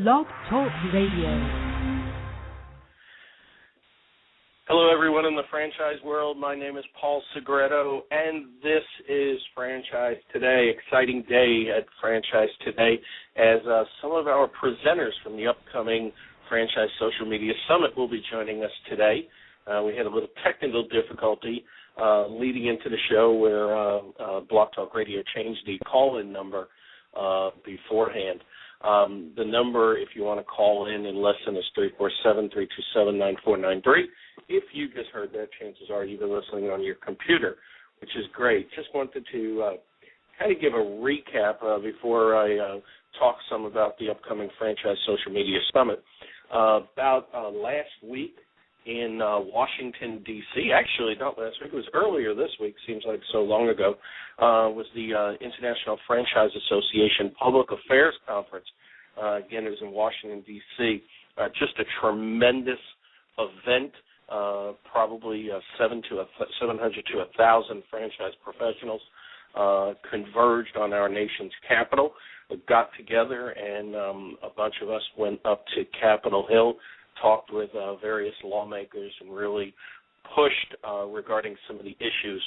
Blog Talk Radio. Hello, everyone in the franchise world. My name is Paul Segreto, and this is Franchise Today. Exciting day at Franchise Today as some of our presenters from the upcoming Franchise Social Media Summit will be joining us today. We had a little technical difficulty leading into the show where Blog Talk Radio changed the call-in number beforehand. The number, if you want to call in listen, is 347-327-9493. If you just heard that, chances are you've been listening on your computer, which is great. Just wanted to kind of give a recap before I talk some about the upcoming Franchise Social Media Summit. About last week in Washington, D.C., actually not last week, it was earlier this week, seems like so long ago, was the International Franchise Association Public Affairs Conference. Again, it was in Washington, D.C. Just a tremendous event. Probably 700 to 1,000 franchise professionals converged on our nation's capital, got together, and a bunch of us went up to Capitol Hill, talked with various lawmakers, and really pushed regarding some of the issues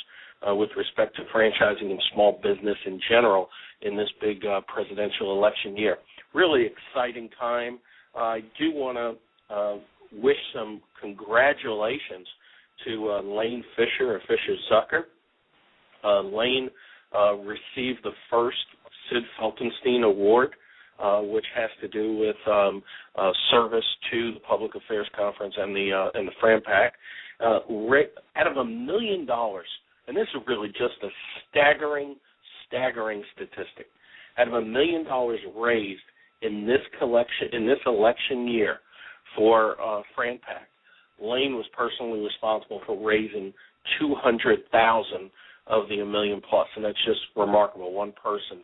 with respect to franchising and small business in general in this big presidential election year. Really exciting time. I do want to wish some congratulations to Lane Fisher or Fisher-Zucker. Lane received the first Sid Feltenstein Award, which has to do with service to the Public Affairs Conference and the FranPac. Out of $1 million, and this is really just a staggering statistic. Out of $1 million raised in this election year for FranPac, Lane was personally responsible for raising $200,000 of the $1 million plus, and that's just remarkable. One person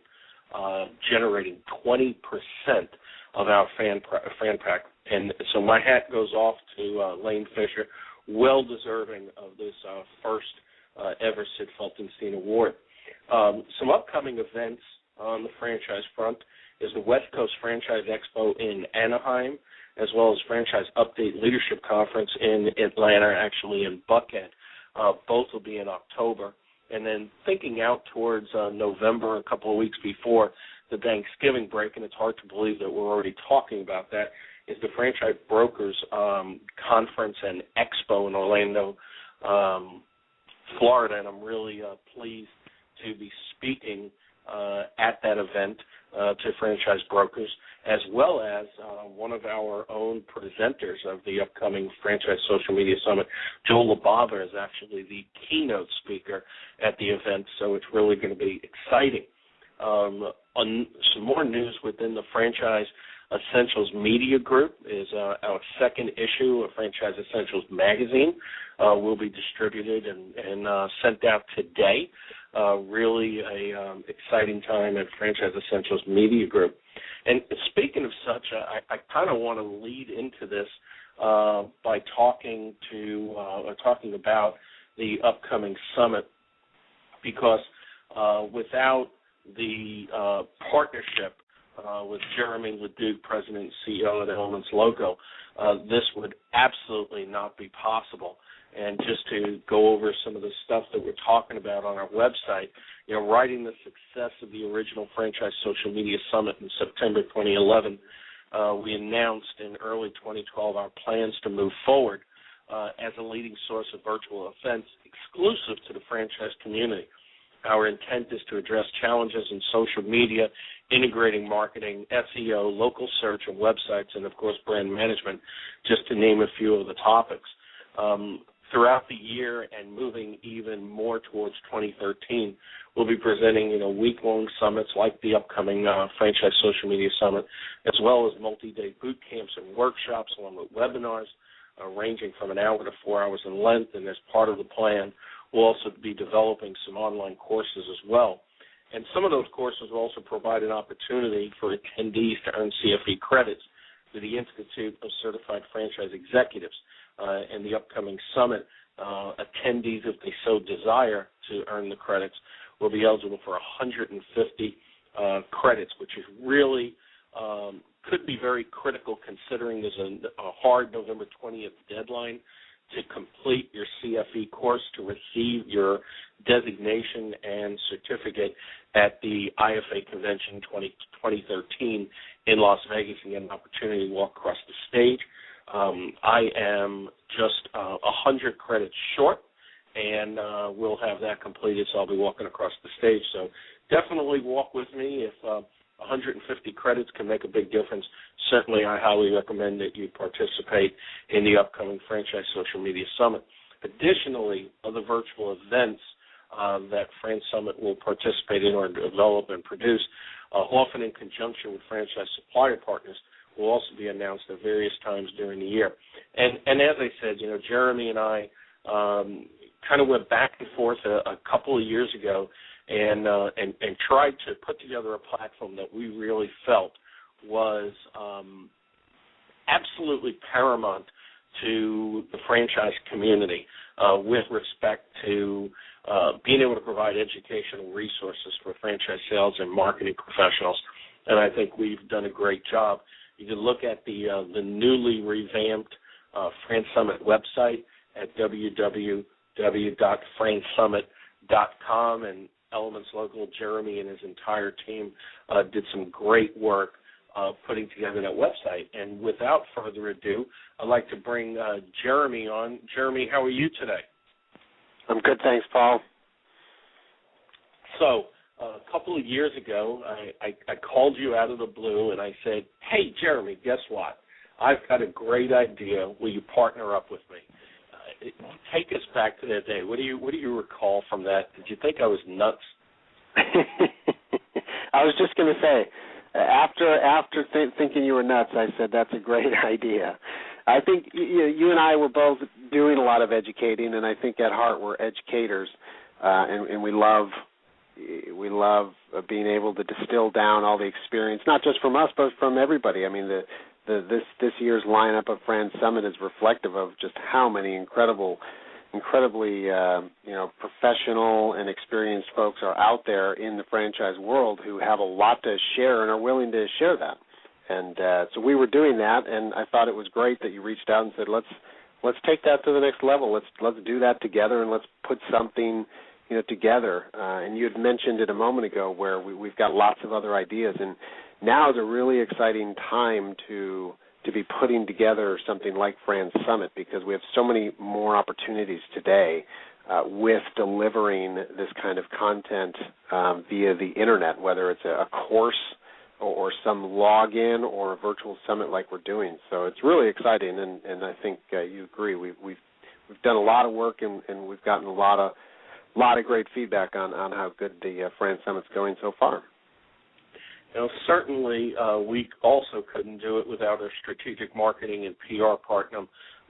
generating 20% of our FranPac, and so my hat goes off to Lane Fisher, well deserving of this first ever Sid Feltenstein Award. Some upcoming events on the franchise front is the West Coast Franchise Expo in Anaheim, as well as Franchise Update Leadership Conference in Atlanta, actually in Buckhead. Both will be in October. And then thinking out towards November, a couple of weeks before the Thanksgiving break, and it's hard to believe that we're already talking about that, is the Franchise Brokers Conference and Expo in Orlando, Florida, and I'm really pleased to be speaking at that event to franchise brokers, as well as one of our own presenters of the upcoming Franchise Social Media Summit, Joel LaBava, is actually the keynote speaker at the event, so it's really going to be exciting. On some more news within the Franchise Essentials Media Group is our second issue of Franchise Essentials magazine will be distributed and sent out today. Really a exciting time at Franchise Essentials Media Group. And speaking of such, I kind of want to lead into this by talking about the upcoming summit, because without the partnership with Jeremy Leduc, President and CEO of the Elements Logo, this would absolutely not be possible. And just to go over some of the stuff that we're talking about on our website, riding the success of the original Franchise Social Media Summit in September 2011, we announced in early 2012 our plans to move forward as a leading source of virtual events exclusive to the franchise community. Our intent is to address challenges in social media, integrating marketing, SEO, local search, and websites, and, of course, brand management, just to name a few of the topics. Throughout the year and moving even more towards 2013, we'll be presenting, week-long summits like the upcoming Franchise Social Media Summit, as well as multi-day boot camps and workshops along with webinars ranging from an hour to 4 hours in length. And as part of the plan, we'll also be developing some online courses as well. And some of those courses will also provide an opportunity for attendees to earn CFE credits through the Institute of Certified Franchise Executives. And the upcoming summit, attendees, if they so desire to earn the credits, will be eligible for 150 credits, which is really could be very critical considering there's a hard November 20th deadline to complete your CFE course to receive your designation and certificate at the IFA Convention 2013 in Las Vegas and get an opportunity to walk across the stage. I am just 100 credits short, and we'll have that completed, so I'll be walking across the stage. So definitely walk with me. If 150 credits can make a big difference, certainly I highly recommend that you participate in the upcoming Franchise Social Media Summit. Additionally, other virtual events that Fran Summit will participate in or develop and produce, often in conjunction with franchise supplier partners, will also be announced at various times during the year. And as I said, Jeremy and I kind of went back and forth a couple of years ago and tried to put together a platform that we really felt was absolutely paramount to the franchise community with respect to being able to provide educational resources for franchise sales and marketing professionals. And I think we've done a great job. You can look at the newly revamped Fran Summit website at www.fransummit.com, and Elements Local, Jeremy and his entire team did some great work putting together that website. And without further ado, I'd like to bring Jeremy on. Jeremy, how are you today? I'm good, thanks, Paul. So a couple of years ago, I called you out of the blue and I said, hey, Jeremy, guess what? I've got a great idea. Will you partner up with me? Take us back to that day. What do you recall from that? Did you think I was nuts? I was just going to say, after thinking you were nuts, I said that's a great idea. I think you and I were both doing a lot of educating, and I think at heart we're educators, and we love being able to distill down all the experience, not just from us, but from everybody. I mean, this year's lineup of Fran Summit is reflective of just how many incredibly professional and experienced folks are out there in the franchise world who have a lot to share and are willing to share that. And so we were doing that, and I thought it was great that you reached out and said, let's take that to the next level. Let's do that together, and let's put something together. And you had mentioned it a moment ago where we've got lots of other ideas, and now is a really exciting time to be putting together something like Fran Summit, because we have so many more opportunities today with delivering this kind of content via the Internet, whether it's a course or some login or a virtual summit like we're doing. So it's really exciting, and I think you agree. We've done a lot of work, and we've gotten a lot of great feedback on how good the Fran Summit's going so far. Certainly we also couldn't do it without our strategic marketing and PR partner,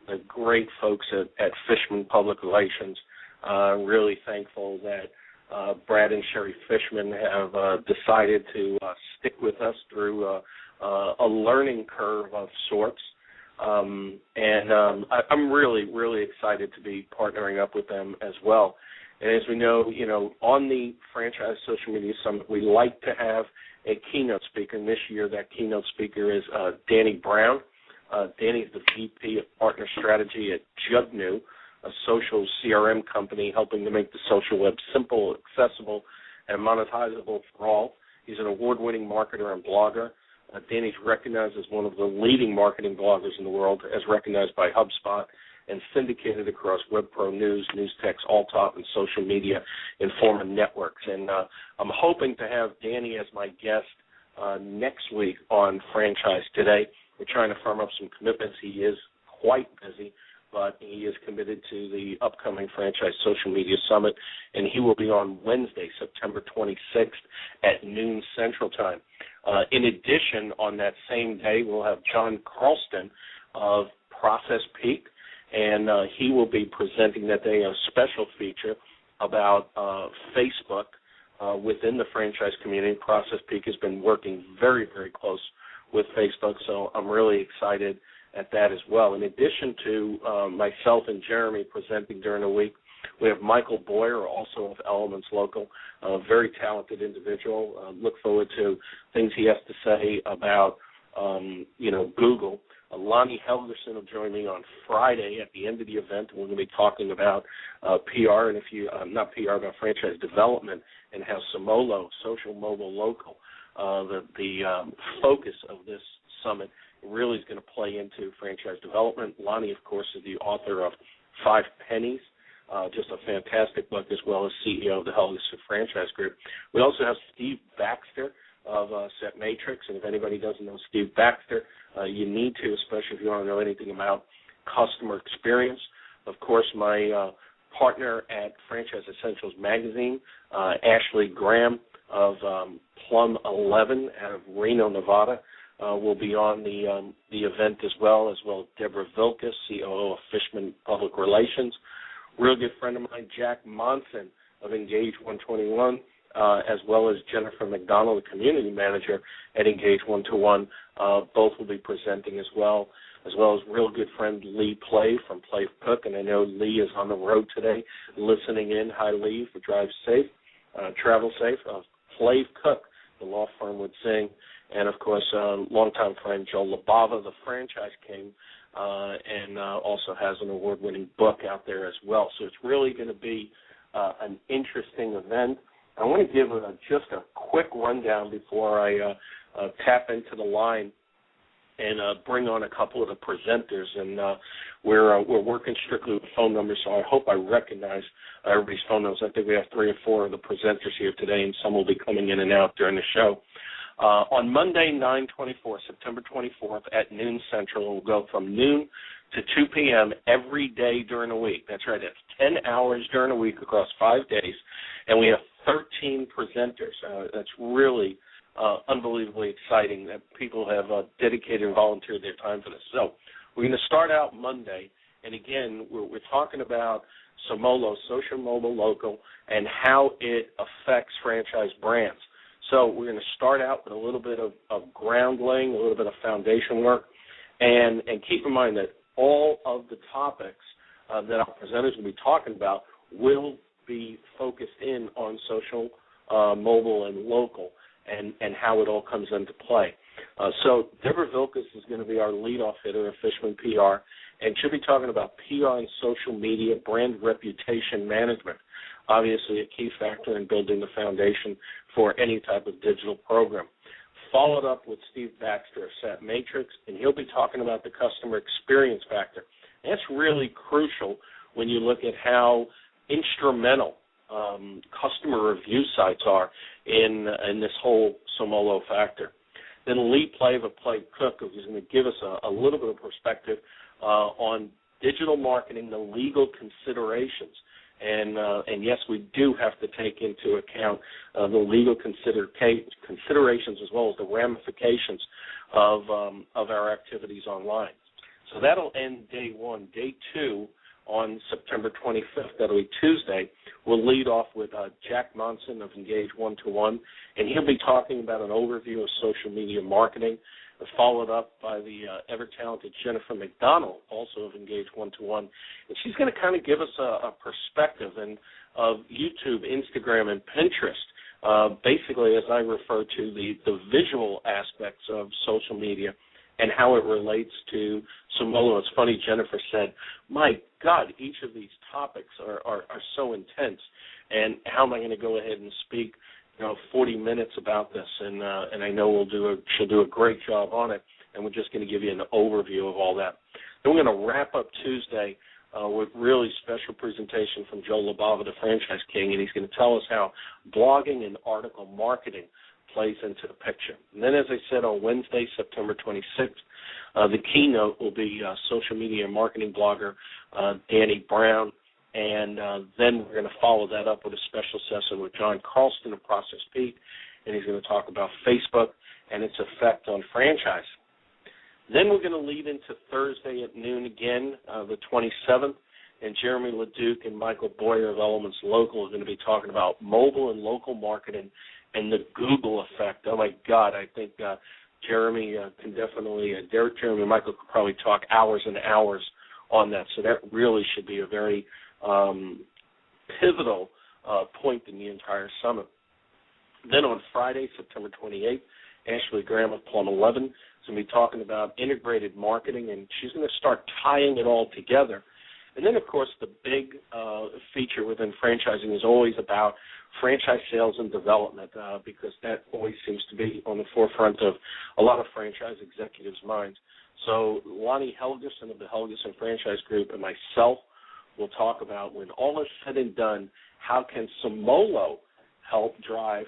the great folks at Fishman Public Relations. Really thankful that Brad and Sherry Fishman have decided to stick with us through a learning curve of sorts. I'm really, really excited to be partnering up with them as well. And as we know, on the Franchise Social Media Summit, we like to have a keynote speaker. And this year, that keynote speaker is Danny Brown. Danny's the VP of Partner Strategy at Jugnu, a social CRM company helping to make the social web simple, accessible, and monetizable for all. He's an award-winning marketer and blogger. Danny's recognized as one of the leading marketing bloggers in the world, as recognized by HubSpot, and syndicated across WebPro News, Newstex, Alltop, and social media Informa networks. And I'm hoping to have Danny as my guest next week on Franchise Today. We're trying to firm up some commitments. He is quite busy, but he is committed to the upcoming Franchise Social Media Summit, and he will be on Wednesday, September 26th at noon Central Time. In addition, on that same day, we'll have John Carlston of Process Peak, and he will be presenting that day a special feature about Facebook within the franchise community. Process Peak has been working very, very close with Facebook, so I'm really excited at that as well. In addition to myself and Jeremy presenting during the week, we have Michael Boyer, also of Elements Local, a very talented individual. Look forward to things he has to say about Google. Lonnie Helgerson will join me on Friday at the end of the event. We're going to be talking about PR, and not PR, about franchise development and how SoMoLo, Social, Mobile, Local, the focus of this summit really is going to play into franchise development. Lonnie, of course, is the author of 5 Pennies, just a fantastic book, as well as CEO of the Helgerson Franchise Group. We also have Steve Baxter of Set Matrix, and if anybody doesn't know Steve Baxter, you need to, especially if you want to know anything about customer experience. Of course, my partner at Franchise Essentials Magazine, Ashley Graham of Plum 11 out of Reno, Nevada, will be on the event as well as Deborah Vilkas, COO of Fishman Public Relations. Real good friend of mine, Jack Monson of Engage 121, as well as Jennifer McDonald, the community manager at Engage 121. Both will be presenting as well as real good friend Lee Play from Play Cook, and I know Lee is on the road today listening in. Hi, Lee, for Drive Safe, Travel Safe. Play Cook, the law firm, would sing, and, of course, longtime friend Joe Labava, the franchise king, and also has an award-winning book out there as well. So it's really going to be an interesting event. I want to give just a quick rundown before I tap into the line and bring on a couple of the presenters. And we're working strictly with phone numbers, so I hope I recognize everybody's phone numbers. I think we have 3 or 4 of the presenters here today, and some will be coming in and out during the show. On Monday, September 24th at noon Central, it will go from noon to 2 p.m. every day during the week. That's right. That's 10 hours during the week across 5 days, and we have 13 presenters. That's really unbelievably exciting that people have dedicated and volunteered their time for this. So we're going to start out Monday, and again, we're talking about SoMoLo, Social, Mobile, Local, and how it affects franchise brands. So we're going to start out with a little bit of ground laying, a little bit of foundation work, and keep in mind that all of the topics that our presenters will be talking about will be focused in on social, mobile, and local, and how it all comes into play. So Deborah Vilkas is going to be our leadoff hitter of Fishman PR, and she'll be talking about PR and social media brand reputation management, obviously a key factor in building the foundation for any type of digital program. Followed up with Steve Baxter of Set Matrix, and he'll be talking about the customer experience factor. And that's really crucial when you look at how instrumental customer review sites are in this whole SoMoLo factor. Then Lee Play of Play Cook is going to give us a little bit of perspective on digital marketing, the legal considerations. And yes, we do have to take into account the legal considerations as well as the ramifications of our activities online. So that'll end day 1. Day 2, on September 25th, that'll be Tuesday, we'll lead off with Jack Monson of Engage 121, and he'll be talking about an overview of social media marketing, followed up by the ever-talented Jennifer McDonald, also of Engage 121. And she's going to kind of give us a perspective of YouTube, Instagram, and Pinterest, basically, as I refer to, the visual aspects of social media and how it relates to SoMoLo. It's funny, Jennifer said, my God, each of these topics are so intense, and how am I going to go ahead and speak 40 minutes about this, and I know she'll do a great job on it, and we're just going to give you an overview of all that. Then we're going to wrap up Tuesday with really special presentation from Joe Labava, the franchise king, and he's going to tell us how blogging and article marketing plays into the picture. And then, as I said, on Wednesday, September 26th, the keynote will be social media marketing blogger Danny Brown. And then we're going to follow that up with a special session with John Carlston of Process Peak, and he's going to talk about Facebook and its effect on franchise. Then we're going to lead into Thursday at noon again, the 27th, and Jeremy LeDuc and Michael Boyer of Elements Local are going to be talking about mobile and local marketing and the Google effect. Oh, my God, I think Jeremy can definitely, Jeremy and Michael could probably talk hours and hours on that, so that really should be a very pivotal point in the entire summit. Then on Friday, September 28th, Ashley Graham of Plum 11, going to be talking about integrated marketing, and she's going to start tying it all together. And then, of course, the big feature within franchising is always about franchise sales and development, because that always seems to be on the forefront of a lot of franchise executives' minds. So Lonnie Helgeson of the Helgeson Franchise Group and myself will talk about, when all is said and done, how can SoMoLo help drive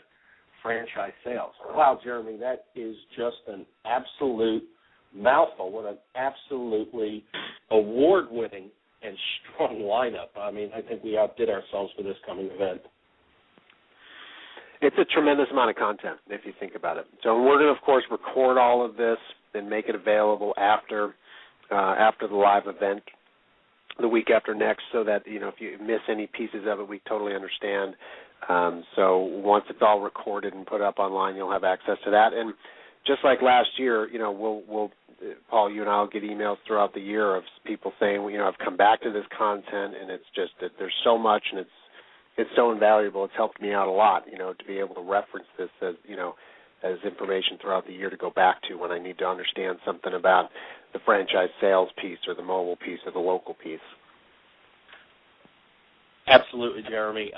franchise sales. Wow, Jeremy, that is just an absolute mouthful. What an absolutely award-winning and strong lineup. I mean, I think we outdid ourselves for this coming event. It's a tremendous amount of content, if you think about it. So we're going to, of course, record all of this and make it available after the live event, the week after next, so that, you know, if you miss any pieces of it, we totally understand. So once it's all recorded and put up online, you'll have access to that. And just like last year, you know, we'll Paul, you and I will get emails throughout the year of people saying, you know, I've come back to this content, and it's just that there's so much, and it's so invaluable. It's helped me out a lot, you know, to be able to reference this as, you know, as information throughout the year to go back to when I need to understand something about the franchise sales piece or the mobile piece or the local piece. Absolutely, Jeremy.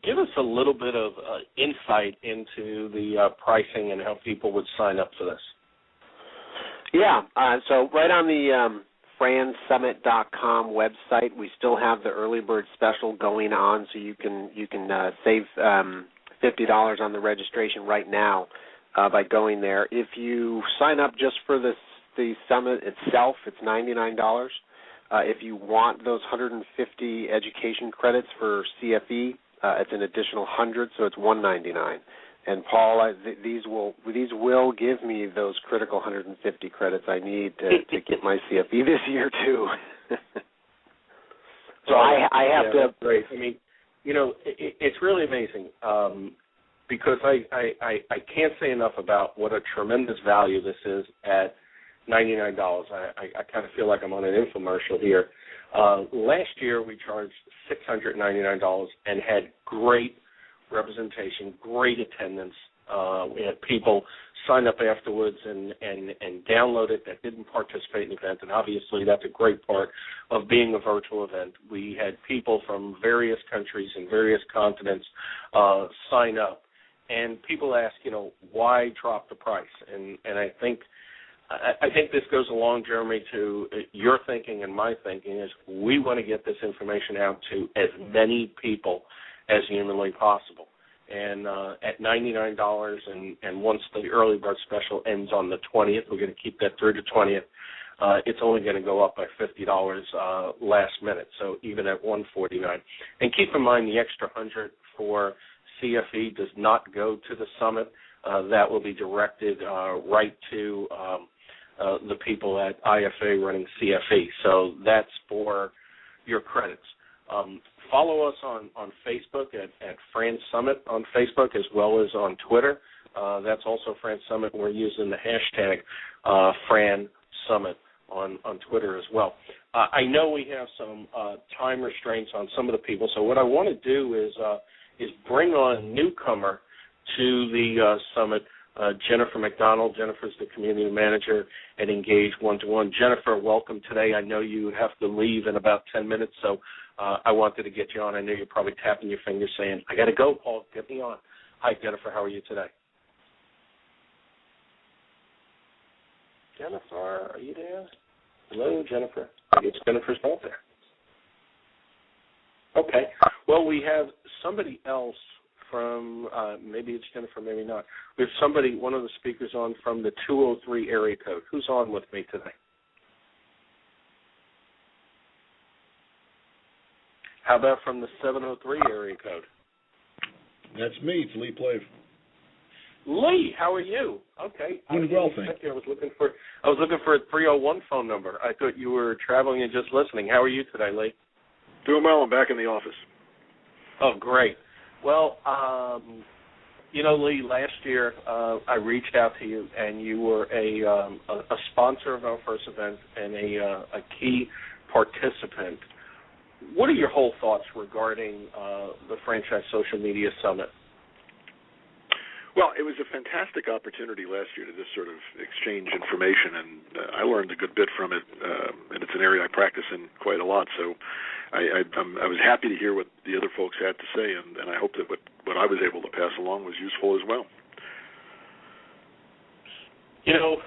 Give us a little bit of insight into the pricing and how people would sign up for this. Yeah, so right on the fransummit.com website, we still have the early bird special going on, so you can save $50 on the registration right now by going there. If you sign up just for the summit itself, it's $99. If you want those 150 education credits for CFE, it's an additional 100, so it's $199. And Paul, these will give me those critical 150 credits I need to get my CFE this year too. So I have to. That's great. I mean, you know, it's really amazing because I can't say enough about what a tremendous value this is at $99. I kind of feel like I'm on an infomercial here. Last year we charged $699 and had great representation, great attendance. We had people sign up afterwards and download it that didn't participate in the event, and obviously that's a great part of being a virtual event. We had people from various countries and various continents sign up, and people ask, you know, why drop the price? And I think this goes along, Jeremy, to your thinking and my thinking is we want to get this information out to as many people as humanly possible. And at $99, and once the early bird special ends on the 20th, we're going to keep that through the 20th, it's only going to go up by $50 last minute, so even at $149. And keep in mind the extra 100 for CFE does not go to the summit. That will be directed right to the people at IFA running CFE. So that's for your credits. Follow us on Facebook at Fran Summit on Facebook as well as on Twitter. That's also Fran Summit. We're using the hashtag Fran Summit on Twitter as well. I know we have some time restraints on some of the people, so what I want to do is bring on a newcomer to the summit, Jennifer McDonald. Jennifer's the community manager at Engage One-to-One. Jennifer, welcome today. I know you have to leave in about 10 minutes, so I wanted to get you on. I know you're probably tapping your fingers saying, I got to go, Paul, get me on. Hi, Jennifer. How are you today? Jennifer, are you there? Hello, Jennifer. It's Jennifer's not there. Okay. Well, we have somebody else from, maybe it's Jennifer, maybe not. We have one of the speakers on from the 203 area code. Who's on with me today? How about from the 703 area code? That's me. It's Lee Plave. Lee, how are you? Okay. Doing well, thank you. I was looking for a 301 phone number. I thought you were traveling and just listening. How are you today, Lee? Doing well. I'm back in the office. Oh, great. Well, you know, Lee, last year I reached out to you, and you were a sponsor of our first event and a key participant. What are your whole thoughts regarding the Franchise Social Media Summit? Well, it was a fantastic opportunity last year to just sort of exchange information, and I learned a good bit from it, and it's an area I practice in quite a lot. So I was happy to hear what the other folks had to say, and I hope that what I was able to pass along was useful as well. You know,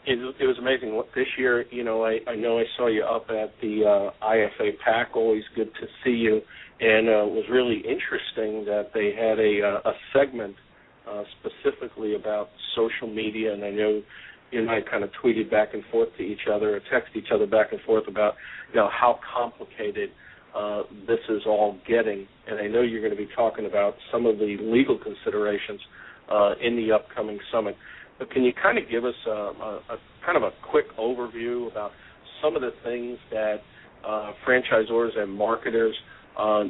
it was amazing. This year, you know I know I saw you up at the IFA PAC. Always good to see you. And it was really interesting that they had a segment specifically about social media, and I know you and I kind of tweeted back and forth to each other, or texted each other back and forth about, you know, how complicated this is all getting. And I know you're going to be talking about some of the legal considerations in the upcoming summit. But can you kind of give us a kind of a quick overview about some of the things that franchisors and marketers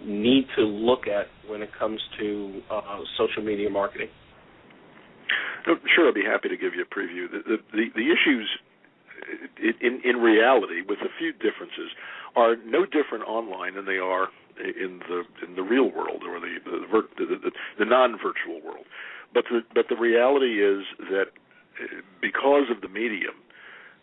need to look at when it comes to social media marketing? Sure, I'd be happy to give you a preview. The issues, in reality, with a few differences, are no different online than they are in the real world, or the non-virtual world. But the reality is that because of the medium,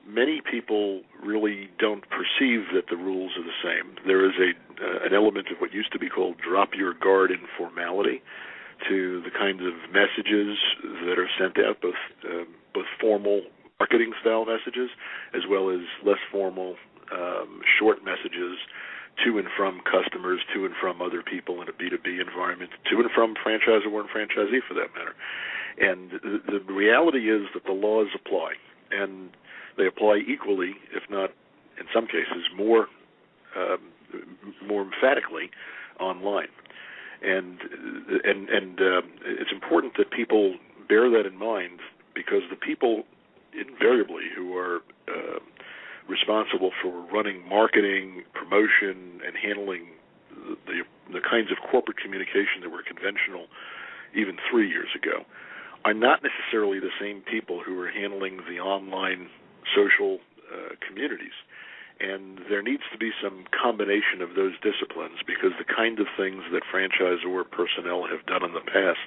many people really don't perceive that the rules are the same. There is an element of what used to be called drop your guard informality to the kinds of messages that are sent out, both formal marketing style messages as well as less formal short messages to and from customers, to and from other people in a B2B environment, to and from franchisor and franchisee for that matter. And the reality is that the laws apply, and they apply equally, if not, in some cases, more emphatically online. And it's important that people bear that in mind, because the people invariably who are responsible for running marketing, promotion, and handling the kinds of corporate communication that were conventional even 3 years ago are not necessarily the same people who are handling the online social communities. And there needs to be some combination of those disciplines, because the kind of things that franchisor personnel have done in the past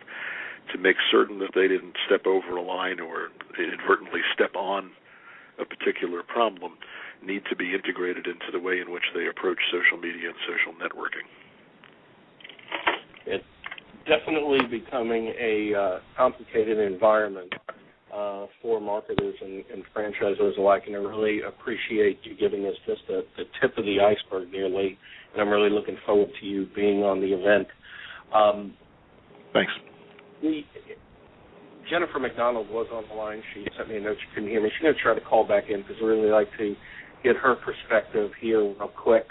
to make certain that they didn't step over a line or inadvertently step on a particular problem need to be integrated into the way in which they approach social media and social networking. It's definitely becoming a complicated environment for marketers and franchisors alike, and I really appreciate you giving us just the tip of the iceberg nearly, and I'm really looking forward to you being on the event. Thanks. Jennifer McDonald was on the line. She sent me a note she couldn't hear me. She's going to try to call back in, because I really like to get her perspective here real quick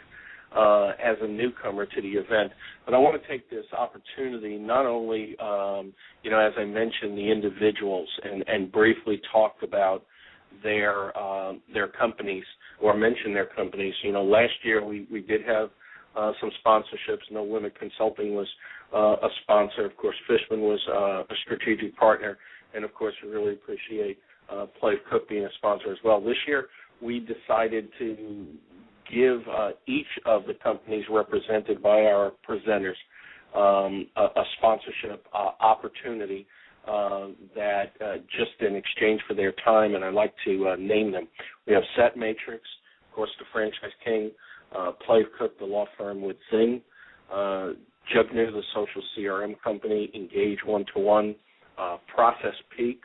as a newcomer to the event. But I want to take this opportunity not only, as I mentioned, the individuals and briefly talked about their companies, or mentioned their companies. You know, last year we did have some sponsorships. No Limit Consulting was a sponsor. Of course, Fishman was a strategic partner. And, of course, we really appreciate Play Cook being a sponsor as well. This year we decided to give each of the companies represented by our presenters a sponsorship opportunity that just in exchange for their time, and I'd like to name them. We have Set Matrix, of course, the Franchise King, Play Cook, the law firm with Zing, Jugnu, the social CRM company, Engage One-to-One, Process Peak,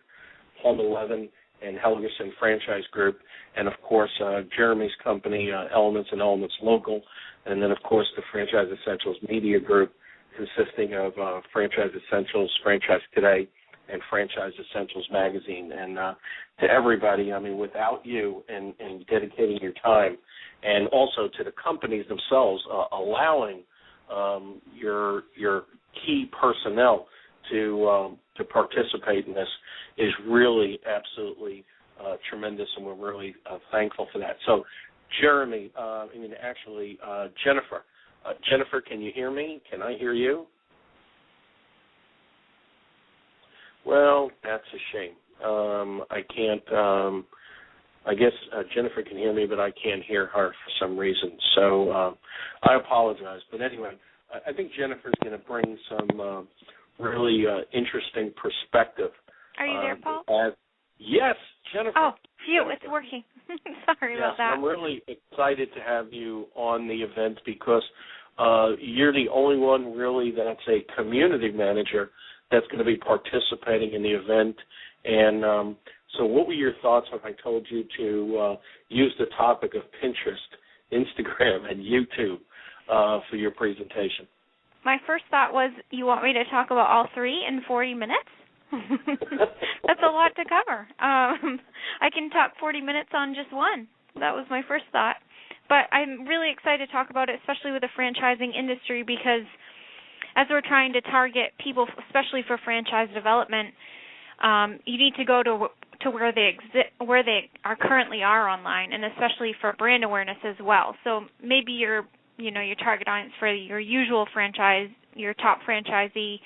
Home 11, and Helgerson Franchise Group, and, of course, Jeremy's company, Elements and Elements Local, and then, of course, the Franchise Essentials Media Group, consisting of Franchise Essentials, Franchise Today, and Franchise Essentials Magazine. And to everybody, I mean, without you and dedicating your time, and also to the companies themselves, allowing your key personnel to participate in this is really absolutely tremendous, and we're really thankful for that. So, Jeremy, Jennifer. Jennifer, can you hear me? Can I hear you? Well, that's a shame. I can't. I guess Jennifer can hear me, but I can't hear her for some reason. So I apologize. But anyway, I think Jennifer's going to bring some really interesting perspective. Are you there, Paul? Yes, Jennifer. Oh, phew, it's working. Sorry about that. I'm really excited to have you on the event because you're the only one really that's a community manager that's going to be participating in the event. And so what were your thoughts when I told you to use the topic of Pinterest, Instagram, and YouTube for your presentation? My first thought was, you want me to talk about all three in 40 minutes? That's a lot to cover. I can talk 40 minutes on just one. That was my first thought. But I'm really excited to talk about it, especially with the franchising industry, because as we're trying to target people, especially for franchise development, you need to go to where they are currently online, and especially for brand awareness as well. So maybe your target audience for your usual franchise, your top franchisee,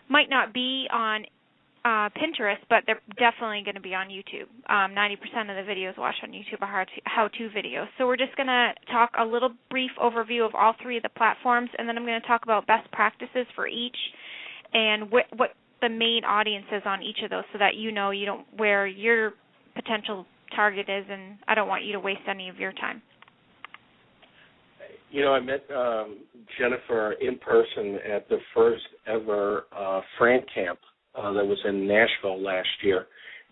might not be on Pinterest, but they're definitely going to be on YouTube. 90% of the videos watched on YouTube are how-to videos. So we're just going to talk a little brief overview of all three of the platforms, and then I'm going to talk about best practices for each and what the main audience is on each of those, so that you know where your potential target is, and I don't want you to waste any of your time. I met Jennifer in person at the first ever Fran Camp that was in Nashville last year,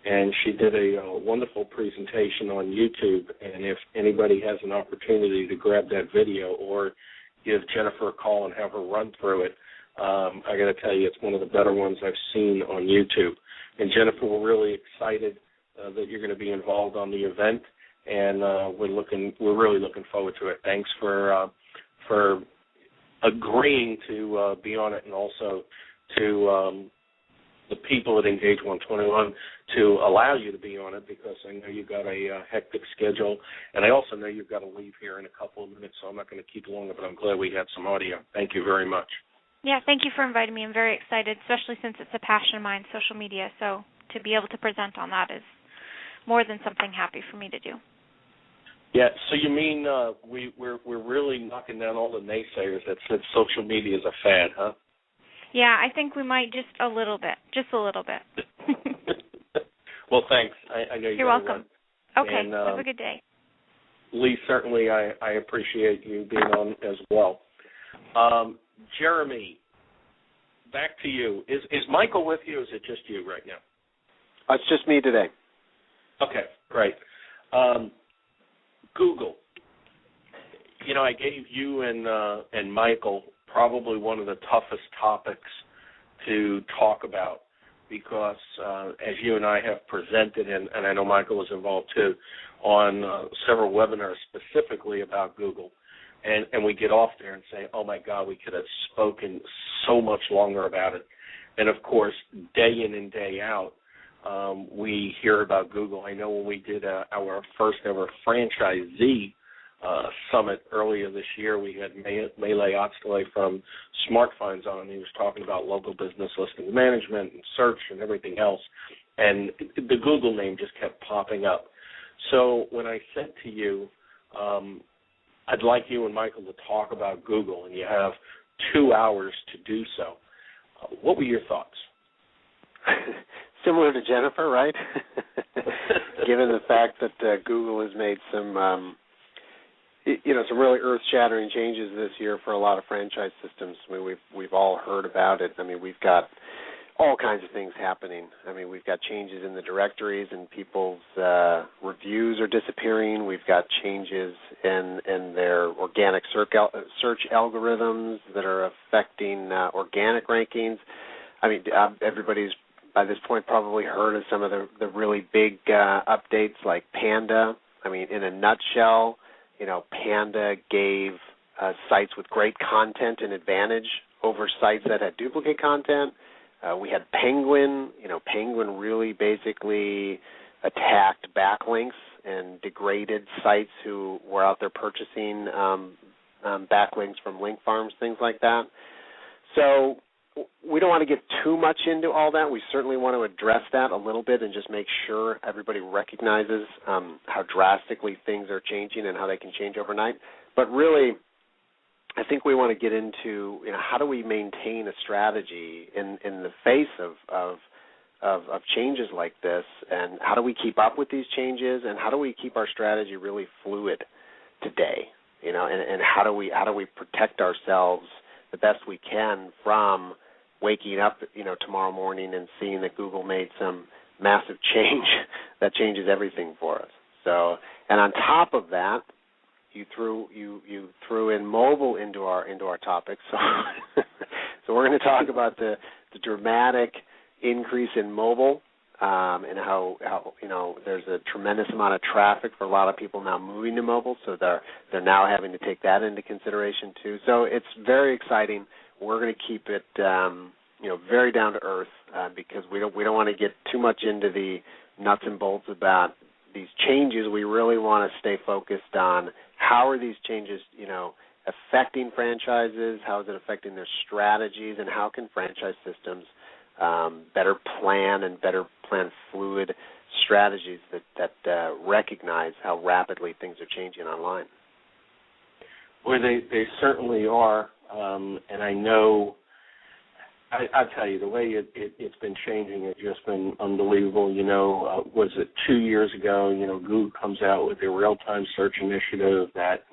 and she did a wonderful presentation on YouTube. And if anybody has an opportunity to grab that video or give Jennifer a call and have her run through it, I got to tell you, it's one of the better ones I've seen on YouTube. And Jennifer, we're really excited that you're going to be involved on the event, and we're really looking forward to it. Thanks for agreeing to be on it, and also to the people at Engage 121 to allow you to be on it, because I know you've got a hectic schedule, and I also know you've got to leave here in a couple of minutes, so I'm not going to keep longer, but I'm glad we had some audio. Thank you very much. Yeah, thank you for inviting me. I'm very excited, especially since it's a passion of mine, social media. So to be able to present on that is more than something happy for me to do. Yeah, so you mean we're really knocking down all the naysayers that said social media is a fad, huh? Yeah, I think we might just a little bit. Well, thanks. I know you're welcome. Run. Okay, and, have a good day. Lee, certainly I appreciate you being on as well. Jeremy, back to you. Is Michael with you, or is it just you right now? It's just me today. Okay, great. Google. I gave you and Michael probably one of the toughest topics to talk about, because as you and I have presented, and I know Michael was involved too, on several webinars specifically about Google, and we get off there and say, oh my God, we could have spoken so much longer about it. And of course, day in and day out, we hear about Google. I know when we did our first ever franchisee summit earlier this year, we had Melee Oxley from SmartFinds on. He was talking about local business listing management and search and everything else, and the Google name just kept popping up. So when I said to you, I'd like you and Michael to talk about Google, and you have 2 hours to do so, what were your thoughts? Similar to Jennifer, right? Given the fact that Google has made some really earth-shattering changes this year for a lot of franchise systems. I mean, we've all heard about it. I mean, we've got all kinds of things happening. I mean, we've got changes in the directories, and people's reviews are disappearing. We've got changes in their organic search algorithms that are affecting organic rankings. I mean, everybody's by this point probably heard of some of the really big updates like Panda. I mean, in a nutshell, Panda gave sites with great content an advantage over sites that had duplicate content. We had Penguin. Penguin really basically attacked backlinks and degraded sites who were out there purchasing backlinks from link farms, things like that. So we don't want to get too much into all that. We certainly want to address that a little bit and just make sure everybody recognizes how drastically things are changing and how they can change overnight. But really, I think we want to get into, how do we maintain a strategy in the face of changes like this, and how do we keep up with these changes, and how do we keep our strategy really fluid today, and how do we protect ourselves the best we can from waking up, tomorrow morning and seeing that Google made some massive change that changes everything for us. So, and on top of that, you threw in mobile into our topic. So we're going to talk about the dramatic increase in mobile, and how there's a tremendous amount of traffic for a lot of people now moving to mobile. So they're now having to take that into consideration too. So it's very exciting. We're going to keep it very down to earth, because we don't want to get too much into the nuts and bolts about these changes. We really want to stay focused on how are these changes, affecting franchises, how is it affecting their strategies, and how can franchise systems better plan fluid strategies that recognize how rapidly things are changing online. Well, they certainly are, and I know. I tell you, the way it's been changing, it's just been unbelievable. Was it 2 years ago? Google comes out with their real-time search initiative that,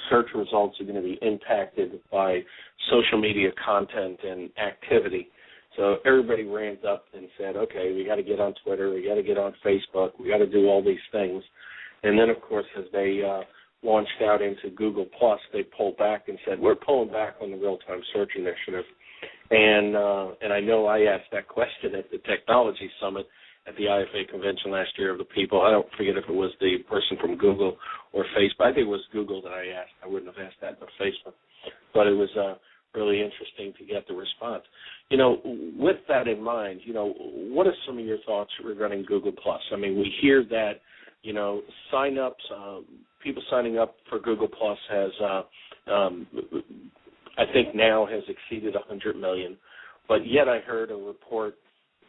search results are going to be impacted by social media content and activity. So everybody ramped up and said, okay, we got to get on Twitter, we got to get on Facebook, we got to do all these things. And then, of course, as they launched out into Google+, they pulled back and said, we're pulling back on the real-time search initiative. And I know I asked that question at the Technology Summit at the IFA convention last year of the people. I don't forget if it was the person from Google or Facebook. I think it was Google that I asked. I wouldn't have asked that but Facebook. But it was really interesting to get the response. With that in mind, what are some of your thoughts regarding Google+? I mean, we hear that, sign-ups, people signing up for Google+ has I think now has exceeded 100 million, but yet I heard a report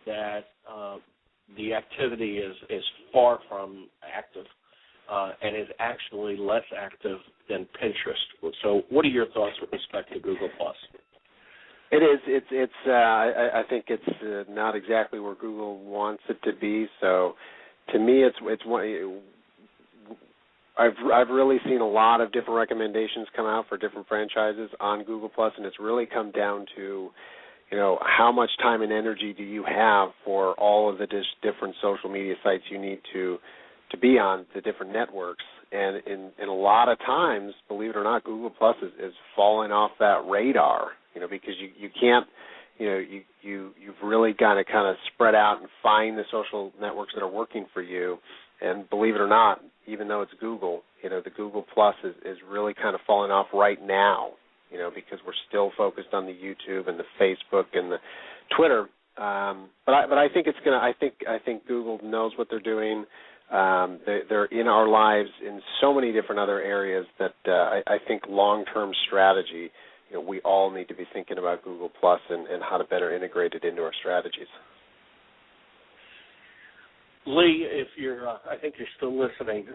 that the activity is far from active and is actually less active than Pinterest. So what are your thoughts with respect to Google+? It is. It's. I think it's not exactly where Google wants it to be. So, to me, it's one. I've really seen a lot of different recommendations come out for different franchises on Google+, and it's really come down to, how much time and energy do you have for all of the different social media sites you need to be on, the different networks. And in a lot of times, believe it or not, Google+ is falling off that radar, because you can't, you've really got to kind of spread out and find the social networks that are working for you. And believe it or not, even though it's Google, the Google+ is really kind of falling off right now, because we're still focused on the YouTube and the Facebook and the Twitter. But I think it's gonna. I think Google knows what they're doing. They're in our lives in so many different other areas that I think long-term strategy. We all need to be thinking about Google+ and how to better integrate it into our strategies. Lee, if you're, I think you're still listening.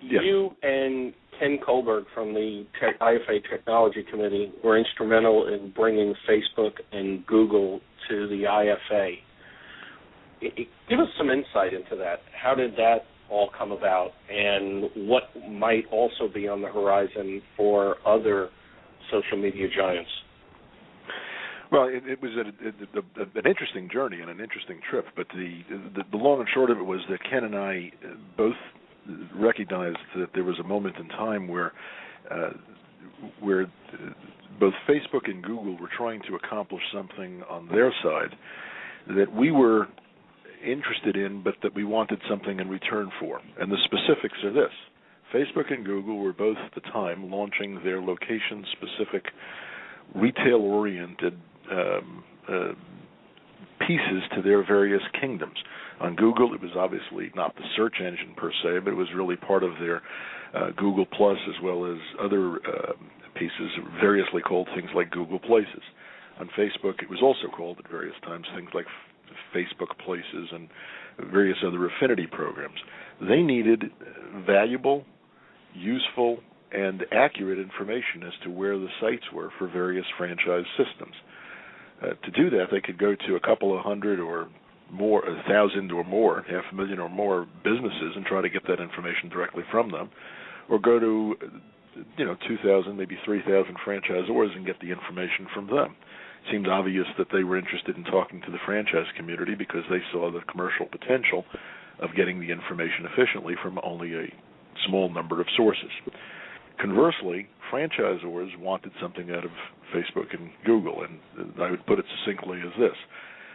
Yes. You and Ken Kohlberg from the IFA Technology Committee were instrumental in bringing Facebook and Google to the IFA. Give us some insight into that. How did that all come about, and what might also be on the horizon for other social media giants? Well, it was an interesting journey and an interesting trip, but the long and short of it was that Ken and I both recognized that there was a moment in time where both Facebook and Google were trying to accomplish something on their side that we were interested in, but that we wanted something in return for. And the specifics are this. Facebook and Google were both at the time launching their location-specific, retail-oriented pieces to their various kingdoms. On Google, it was obviously not the search engine per se, but it was really part of their Google Plus as well as other pieces, variously called things like Google Places. On Facebook, it was also called at various times things like Facebook Places and various other affinity programs. They needed valuable useful and accurate information as to where the sites were for various franchise systems. To do that, they could go to a couple of hundred or more, 1,000 or more, 500,000 or more businesses and try to get that information directly from them, or go to 2,000, maybe 3,000 franchisors and get the information from them. It seemed obvious that they were interested in talking to the franchise community because they saw the commercial potential of getting the information efficiently from only a small number of sources. Conversely, franchisors wanted something out of Facebook and Google, and I would put it succinctly as this.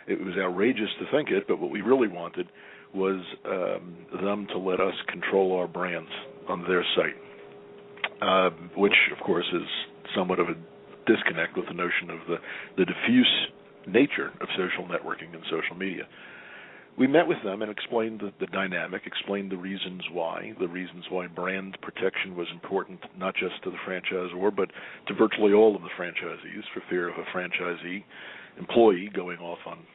It was outrageous to think it, but what we really wanted was them to let us control our brands on their site, which, of course, is somewhat of a disconnect with the notion of the diffuse nature of social networking and social media. We met with them and explained the dynamic, explained the reasons why brand protection was important, not just to the franchisor, but to virtually all of the franchisees, for fear of a franchisee employee going off on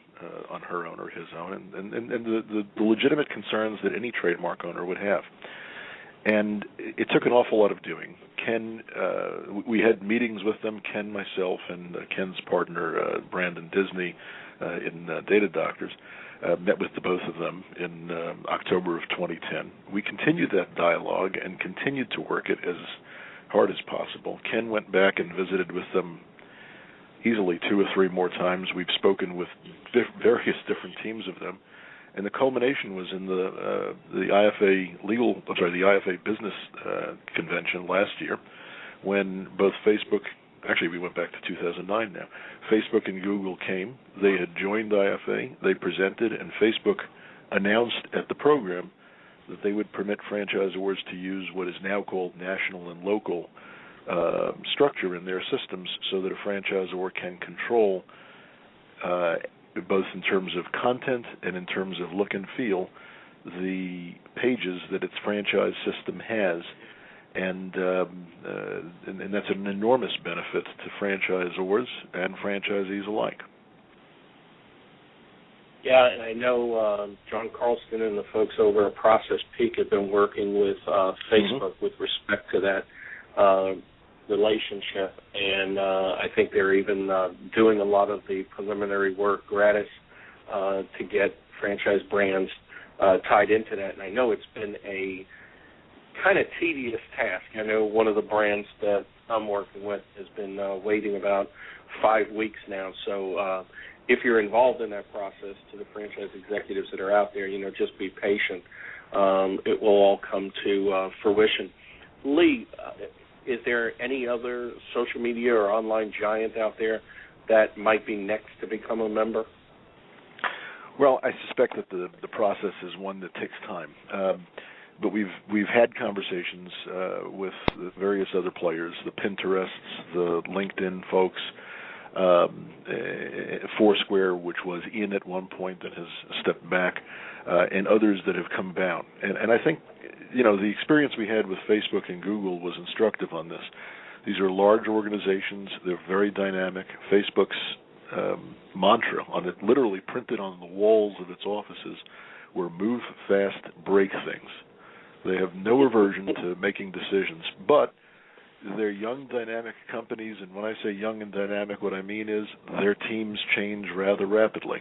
her own or his own, and the legitimate concerns that any trademark owner would have. And it took an awful lot of doing. Ken, we had meetings with them, Ken, myself, and Ken's partner, Brandon Disney, in Data Doctors. Met with the both of them in October of 2010. We continued that dialogue and continued to work it as hard as possible. Ken went back and visited with them easily 2 or 3 more times. We've spoken with various different teams of them, and the culmination was in the IFA Business Convention last year, when both Facebook. Actually, we went back to 2009 now. Facebook and Google came. They had joined IFA. They presented, and Facebook announced at the program that they would permit franchisors to use what is now called national and local structure in their systems, so that a franchisor can control, both in terms of content and in terms of look and feel, the pages that its franchise system has. And that's an enormous benefit to franchisors and franchisees alike. Yeah, and I know John Carlston and the folks over at Process Peak have been working with Facebook with respect to that relationship, and I think they're even doing a lot of the preliminary work gratis to get franchise brands tied into that. And I know it's been a kind of tedious task. I know one of the brands that I'm working with has been waiting about 5 weeks now. So if you're involved in that process, to the franchise executives that are out there, just be patient. It will all come to fruition. Lee, is there any other social media or online giant out there that might be next to become a member? Well, I suspect that the process is one that takes time. But we've had conversations with the various other players, the Pinterests, the LinkedIn folks, Foursquare, which was in at one point and has stepped back, and others that have come down. And I think, the experience we had with Facebook and Google was instructive on this. These are large organizations. They're very dynamic. Facebook's mantra, literally printed on the walls of its offices, were move fast, break things. They have no aversion to making decisions, but they're young, dynamic companies, and when I say young and dynamic, what I mean is their teams change rather rapidly.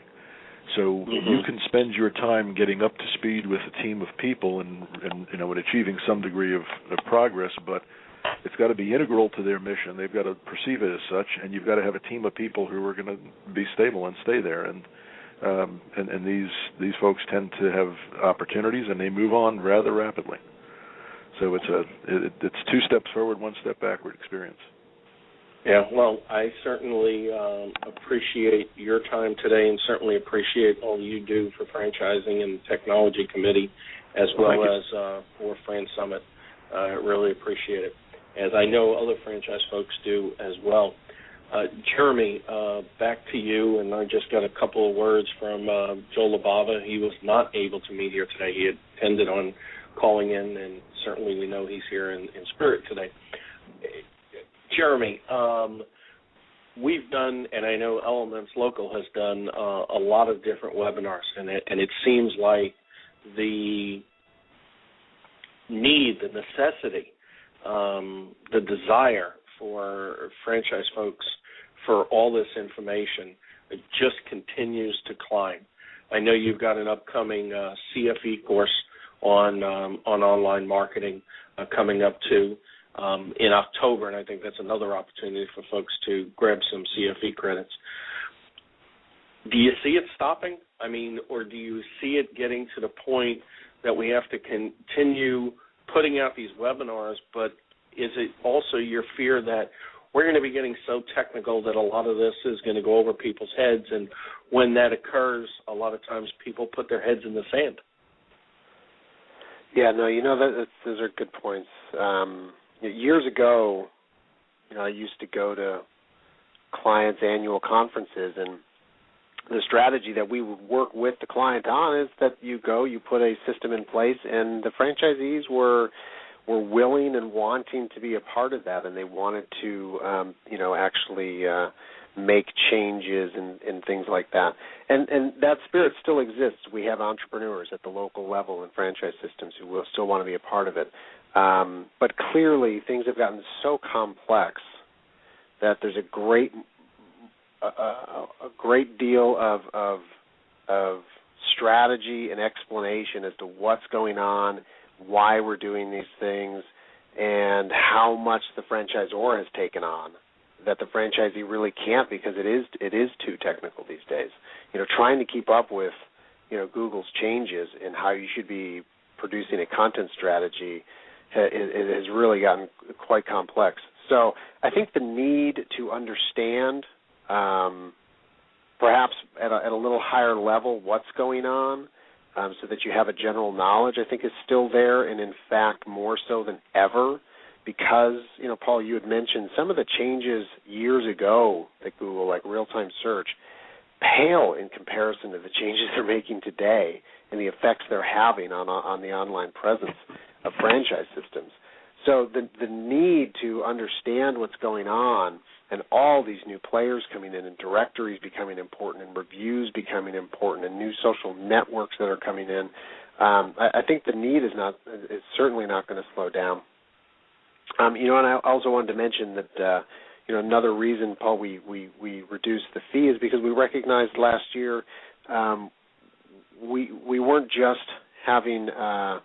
So you can spend your time getting up to speed with a team of people and achieving some degree of progress, but it's got to be integral to their mission. They've got to perceive it as such, and you've got to have a team of people who are going to be stable and stay there. And these folks tend to have opportunities, and they move on rather rapidly. So it's 2 steps forward, 1 step backward experience. Yeah, well, I certainly appreciate your time today, and certainly appreciate all you do for franchising and the technology committee, as well as for Fran Summit. I really appreciate it, as I know other franchise folks do as well. Jeremy, back to you, and I just got a couple of words from Joe LaBava. He was not able to meet here today. He had intended on calling in, and certainly we know he's here in spirit today. Jeremy, we've done, and I know Elements Local has done a lot of different webinars, and it seems like the need, the necessity the desire for franchise folks for all this information, it just continues to climb. I know you've got an upcoming CFE course on online marketing coming up too in October, and I think that's another opportunity for folks to grab some CFE credits. Do you see it stopping? I mean, or do you see it getting to the point that we have to continue putting out these webinars, but is it also your fear that we're going to be getting so technical that a lot of this is going to go over people's heads, and when that occurs, a lot of times people put their heads in the sand? Yeah, no, those are good points. Years ago, I used to go to clients' annual conferences, and the strategy that we would work with the client on is that you put a system in place, and the franchisees were willing and wanting to be a part of that, and they wanted to, actually make changes and things like that. And that spirit still exists. We have entrepreneurs at the local level and franchise systems who will still want to be a part of it. But clearly, things have gotten so complex that there's a great deal of strategy and explanation as to what's going on, why we're doing these things, and how much the franchisor has taken on that the franchisee really can't, because it is too technical these days. Trying to keep up with Google's changes in how you should be producing a content strategy has really gotten quite complex. So I think the need to understand, perhaps at a little higher level, what's going on, so that you have a general knowledge, I think is still there, and in fact more so than ever, because, Paul, you had mentioned some of the changes years ago at Google, like real-time search, pale in comparison to the changes they're making today and the effects they're having on the online presence of franchise systems. So the need to understand what's going on, and all these new players coming in, and directories becoming important, and reviews becoming important, and new social networks that are coming in, I think the need is certainly not going to slow down. And I also wanted to mention that another reason, Paul, we reduced the fee is because we recognized last year we weren't just having the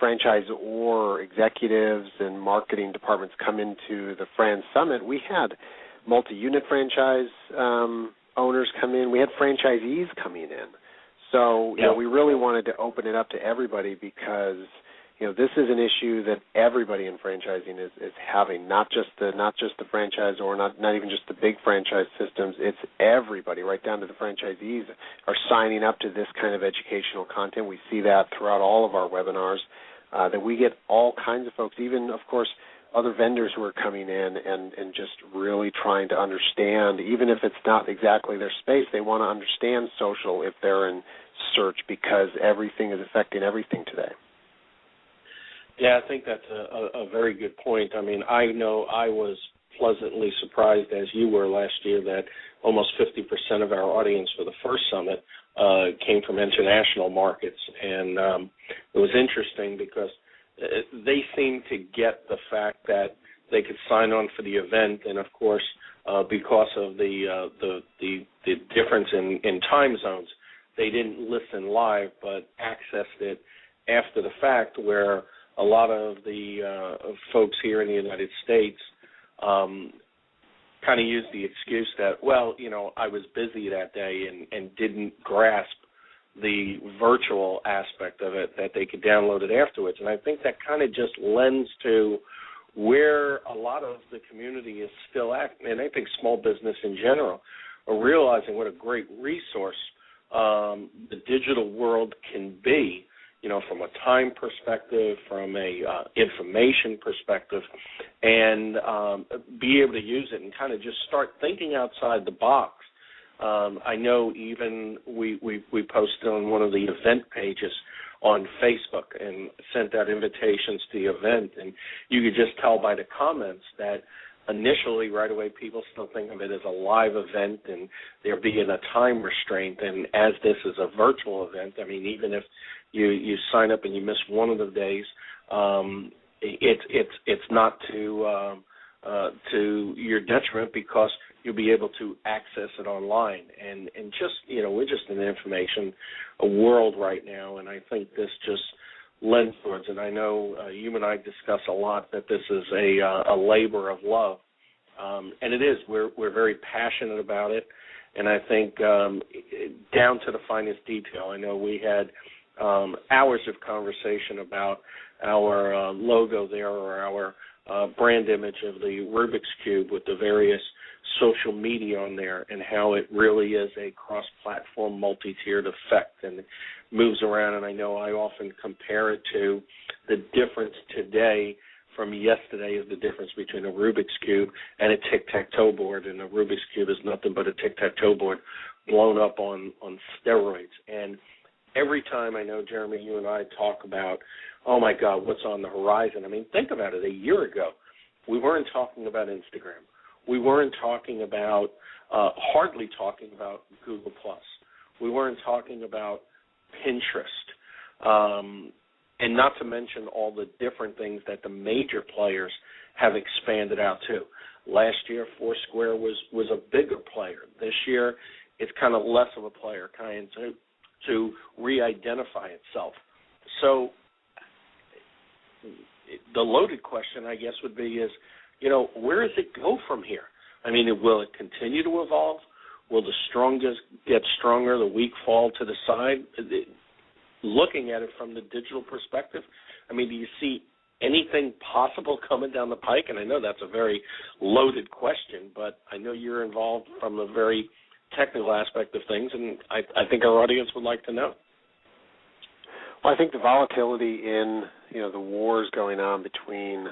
franchisor executives and marketing departments come into the Fran Summit. We had multi-unit franchise owners come in. We had franchisees coming in. So we really wanted to open it up to everybody, because this is an issue that everybody in franchising is having, not just the franchisor, not even just the big franchise systems. It's everybody, right down to the franchisees, are signing up to this kind of educational content. We see that throughout all of our webinars, that we get all kinds of folks, even, of course, other vendors who are coming in and just really trying to understand, even if it's not exactly their space, they want to understand social if they're in search, because everything is affecting everything today. Yeah, I think that's a very good point. I mean, I know I was pleasantly surprised, as you were last year, that almost 50% of our audience for the first summit came from international markets. And it was interesting because they seemed to get the fact that they could sign on for the event, and of course, because of the difference in time zones, they didn't listen live, but accessed it after the fact, where a lot of the folks here in the United States kind of used the excuse that, I was busy that day and didn't grasp the virtual aspect of it, that they could download it afterwards. And I think that kind of just lends to where a lot of the community is still at, and I think small business in general are realizing what a great resource the digital world can be, from a time perspective, from a information perspective, and be able to use it and kind of just start thinking outside the box. I know even we posted on one of the event pages on Facebook and sent out invitations to the event, and you could just tell by the comments that initially, right away, people still think of it as a live event and there being a time restraint. And as this is a virtual event, I mean, even if you sign up and you miss one of the days, it's not to your detriment, because you'll be able to access it online. And just, we're just in an information world right now, and I think this just lends towards it. I know you and I discuss a lot that this is a labor of love, and it is. We're very passionate about it, and I think down to the finest detail. I know we had hours of conversation about our logo there, or our brand image of the Rubik's Cube with the various social media on there, and how it really is a cross-platform, multi-tiered effect, and it moves around. And I know I often compare it to the difference today from yesterday is the difference between a Rubik's Cube and a tic-tac-toe board, and a Rubik's Cube is nothing but a tic-tac-toe board blown up on steroids. And every time, I know, Jeremy, you and I talk about, oh, my God, what's on the horizon? I mean, think about it. A year ago, we weren't talking about Instagram. We weren't talking about, hardly talking about Google+. We weren't talking about Pinterest. And not to mention all the different things that the major players have expanded out to. Last year, Foursquare was a bigger player. This year, it's kind of less of a player, kind of to re-identify itself. So the loaded question, I guess, would be is, where does it go from here? I mean, will it continue to evolve? Will the strongest get stronger, the weak fall to the side? Looking at it from the digital perspective, I mean, do you see anything possible coming down the pike? And I know that's a very loaded question, but I know you're involved from a very technical aspect of things, and I think our audience would like to know. Well, I think the volatility in, the wars going on between,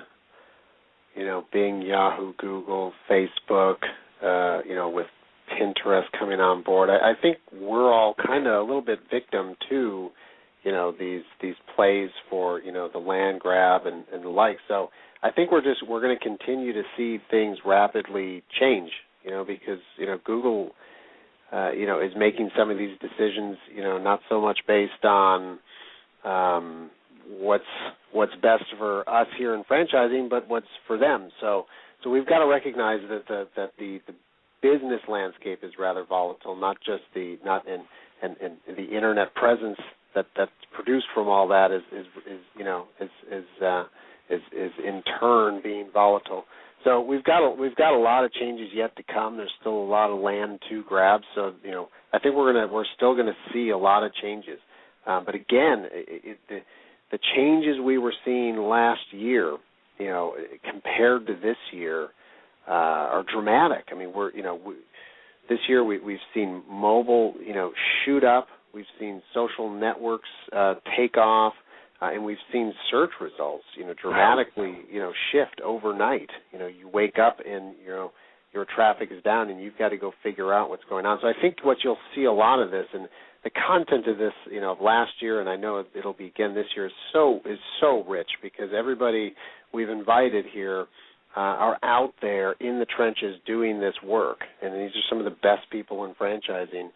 Bing, Yahoo, Google, Facebook, with Pinterest coming on board, I think we're all kind of a little bit victim to, these plays for, the land grab and the like. So I think we're going to continue to see things rapidly change, because, Google, is making some of these decisions, not so much based on what's best for us here in franchising, but what's for them. So we've got to recognize that the business landscape is rather volatile, not just the internet presence that's produced from all that is in turn being volatile. So we've got a lot of changes yet to come. There's still a lot of land to grab. So I think we're still going to see a lot of changes. But again, the changes we were seeing last year, compared to this year, are dramatic. I mean, this year we've seen mobile, shoot up. We've seen social networks take off, and we've seen search results, dramatically, shift overnight. You wake up and your traffic is down, and you've got to go figure out what's going on. So I think what you'll see a lot of this, and the content of this, of last year, and I know it'll be again this year, is so rich, because everybody we've invited here are out there in the trenches doing this work, and these are some of the best people in franchising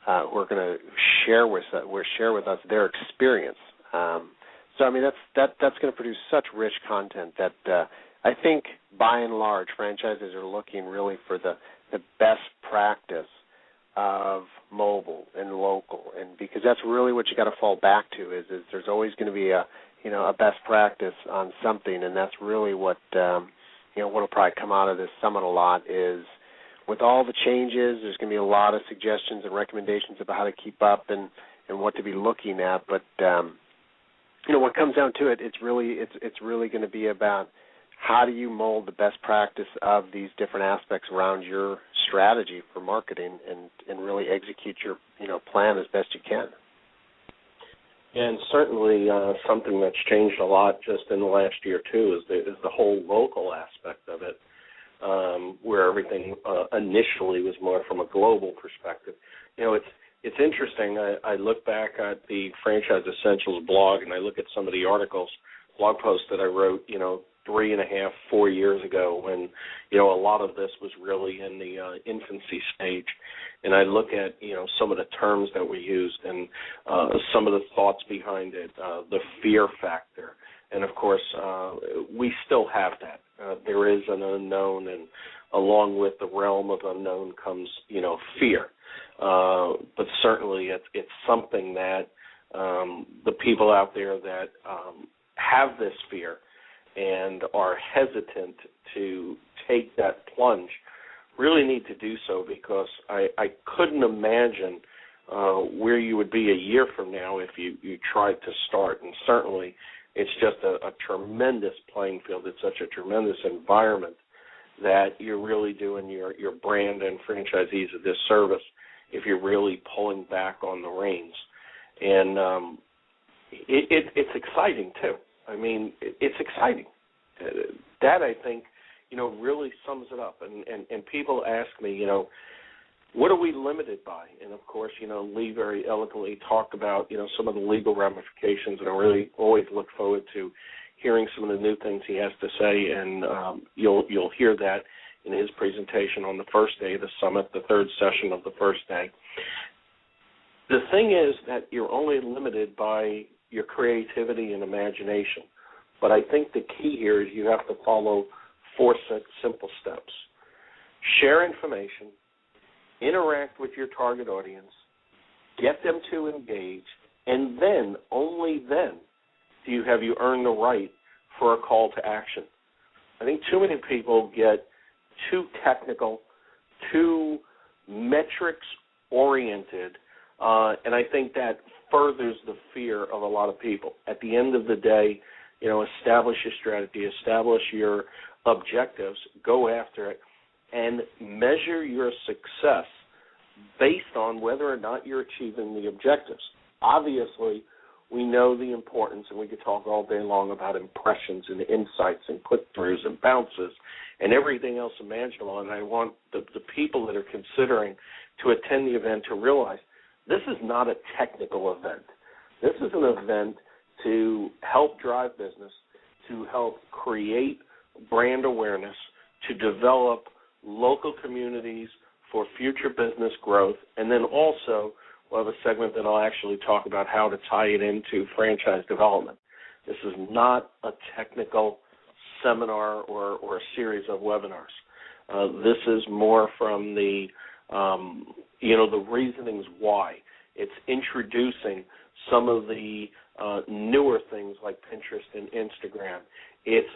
who are going to share with us their experience. So I mean that's going to produce such rich content that I think by and large franchises are looking really for the best practice of mobile and local, and because that's really what you got to fall back to is there's always going to be a best practice on something, and that's really what what'll probably come out of this summit a lot is with all the changes, there's going to be a lot of suggestions and recommendations about how to keep up and what to be looking at, but what comes down to it, it's really going to be about how do you mold the best practice of these different aspects around your strategy for marketing and really execute your plan as best you can. And certainly something that's changed a lot just in the last year too is the whole local aspect of it, where everything initially was more from a global perspective. It's interesting. I look back at the Franchise Essentials blog and I look at some of the articles, blog posts that I wrote, 3.5, 4 years ago when, a lot of this was really in the infancy stage. And I look at, some of the terms that we used and some of the thoughts behind it, the fear factor. And, of course, we still have that. There is an unknown, and along with the realm of unknown comes, fear. But certainly it's something that the people out there that have this fear and are hesitant to take that plunge really need to do so, because I couldn't imagine where you would be a year from now if you tried to start. And certainly it's just a tremendous playing field. It's such a tremendous environment that you're really doing your brand and franchisees a disservice if you're really pulling back on the reins. And it's exciting, too. I mean, it's exciting. That, I think, really sums it up. And people ask me, what are we limited by? And, of course, Lee very eloquently talked about, some of the legal ramifications, and I really always look forward to hearing some of the new things he has to say, and you'll hear that in his presentation on the first day of the summit, the third session of the first day. The thing is that you're only limited by your creativity and imagination. But I think the key here is you have to follow 4 simple steps. Share information, interact with your target audience, get them to engage, and then, only then, do you earn the right for a call to action. I think too many people get too technical, too metrics-oriented, and I think that furthers the fear of a lot of people. At the end of the day, establish your strategy, establish your objectives, go after it, and measure your success based on whether or not you're achieving the objectives. Obviously, we know the importance, and we could talk all day long about impressions and insights and click-throughs and bounces and everything else imaginable, and I want the people that are considering to attend the event to realize this is not a technical event. This is an event to help drive business, to help create brand awareness, to develop local communities for future business growth, and then also we'll have a segment that I'll actually talk about how to tie it into franchise development. This is not a technical seminar or a series of webinars. This is more from the reasonings why. It's introducing some of the newer things like Pinterest and Instagram. It's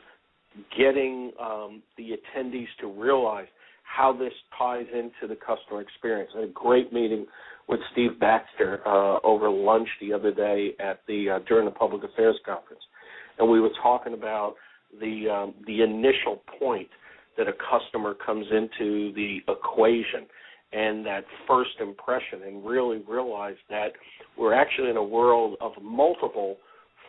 getting the attendees to realize how this ties into the customer experience. I had a great meeting with Steve Baxter over lunch the other day at during the Public Affairs Conference, and we were talking about the initial point that a customer comes into the equation and that first impression, and really realize that we're actually in a world of multiple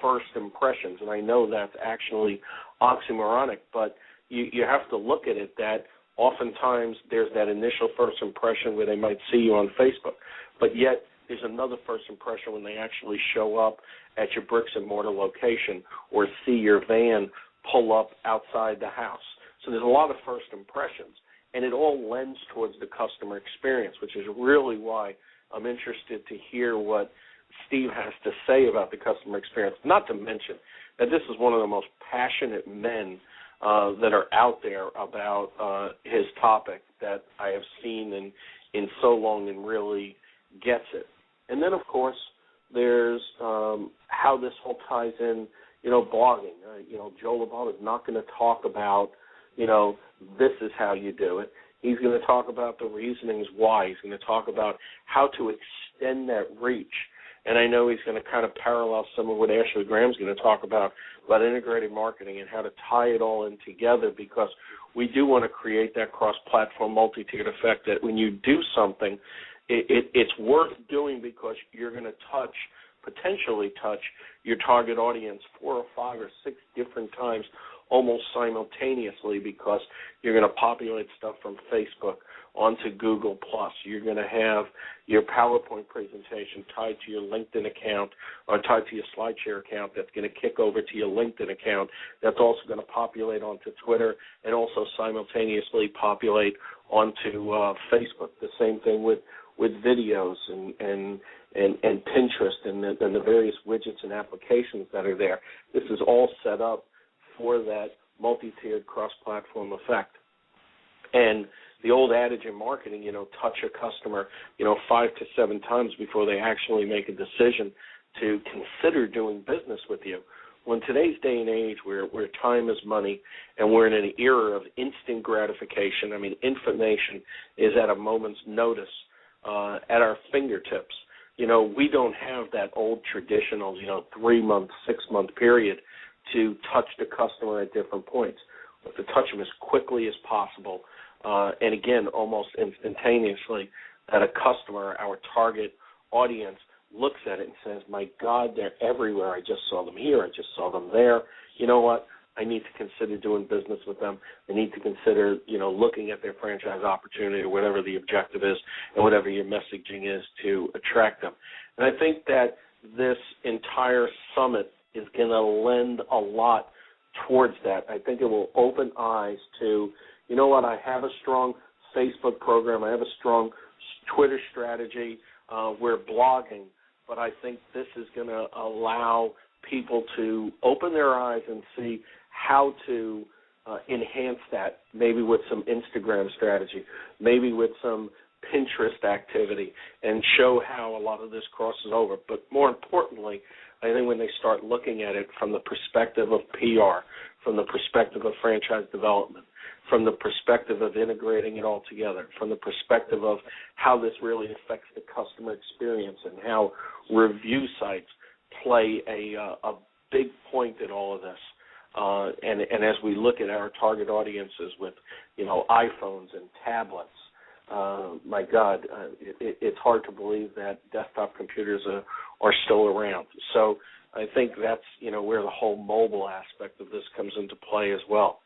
first impressions. And I know that's actually oxymoronic, but you have to look at it that oftentimes there's that initial first impression where they might see you on Facebook, but yet there's another first impression when they actually show up at your bricks and mortar location or see your van pull up outside the house. So there's a lot of first impressions, and it all lends towards the customer experience, which is really why I'm interested to hear what Steve has to say about the customer experience, not to mention that this is one of the most passionate men that are out there about his topic that I have seen in so long, and really gets it. And then, of course, there's how this all ties in, blogging. Joe LeBon is not going to talk about, this is how you do it. He's going to talk about the reasonings why. He's going to talk about how to extend that reach. And I know he's going to kind of parallel some of what Ashley Graham's going to talk about integrated marketing and how to tie it all in together, because we do want to create that cross-platform multi-tiered effect that when you do something, it's worth doing because you're going to potentially touch your target audience 4 or 5 or 6 different times almost simultaneously, because you're going to populate stuff from Facebook onto Google+. You're going to have your PowerPoint presentation tied to your LinkedIn account or tied to your SlideShare account that's going to kick over to your LinkedIn account. That's also going to populate onto Twitter and also simultaneously populate onto Facebook. The same thing with videos and Pinterest and the various widgets and applications that are there. This is all set up for that multi-tiered cross-platform effect. And the old adage in marketing, touch a customer, 5 to 7 times before they actually make a decision to consider doing business with you. Well, in today's day and age where time is money and we're in an era of instant gratification, information is at a moment's notice, at our fingertips. We don't have that old traditional, 3-month, 6-month period to touch the customer at different points. But to touch them as quickly as possible, and again, almost instantaneously, that a customer, our target audience, looks at it and says, my God, they're everywhere. I just saw them here. I just saw them there. You know what? I need to consider doing business with them. I need to consider, looking at their franchise opportunity or whatever the objective is and whatever your messaging is to attract them. And I think that this entire summit is going to lend a lot towards that. I think it will open eyes to, you know what, I have a strong Facebook program. I have a strong Twitter strategy. We're blogging. But I think this is going to allow people to open their eyes and see how to enhance that, maybe with some Instagram strategy, maybe with some Pinterest activity, and show how a lot of this crosses over. But more importantly, I think when they start looking at it from the perspective of PR, from the perspective of franchise development, from the perspective of integrating it all together, from the perspective of how this really affects the customer experience and how review sites play a big point in all of this. And as we look at our target audiences with, iPhones and tablets, my God, it's hard to believe that desktop computers are still around. So I think that's, where the whole mobile aspect of this comes into play as well.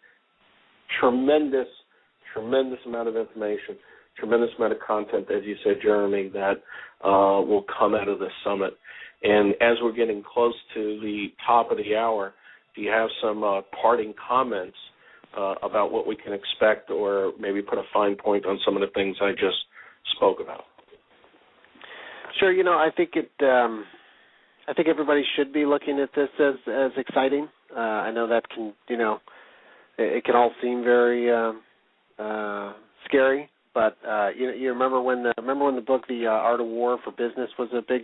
Tremendous amount of information, tremendous amount of content, as you said, Jeremy, that will come out of this summit. And as we're getting close to the top of the hour, do you have some parting comments about what we can expect, or maybe put a fine point on some of the things I just spoke about? Sure. I think I think everybody should be looking at this as exciting. I know that can, it can all seem very scary, but you remember when the book The Art of War for Business was a big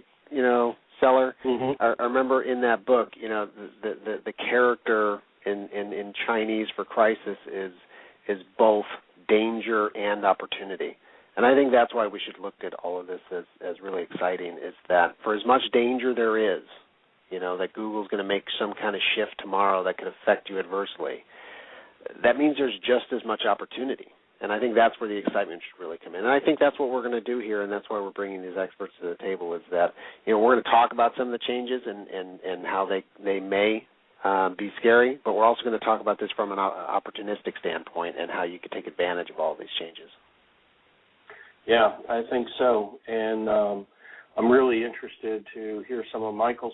seller. Mm-hmm. I remember in that book, the character in Chinese for crisis is both danger and opportunity. And I think that's why we should look at all of this as really exciting, is that for as much danger there is, that Google's going to make some kind of shift tomorrow that could affect you adversely, that means there's just as much opportunity. And I think that's where the excitement should really come in. And I think that's what we're going to do here, and that's why we're bringing these experts to the table, is that, we're going to talk about some of the changes and how they may be scary, but we're also going to talk about this from an opportunistic standpoint and how you can take advantage of all these changes. Yeah, I think so. And I'm really interested to hear some of Michael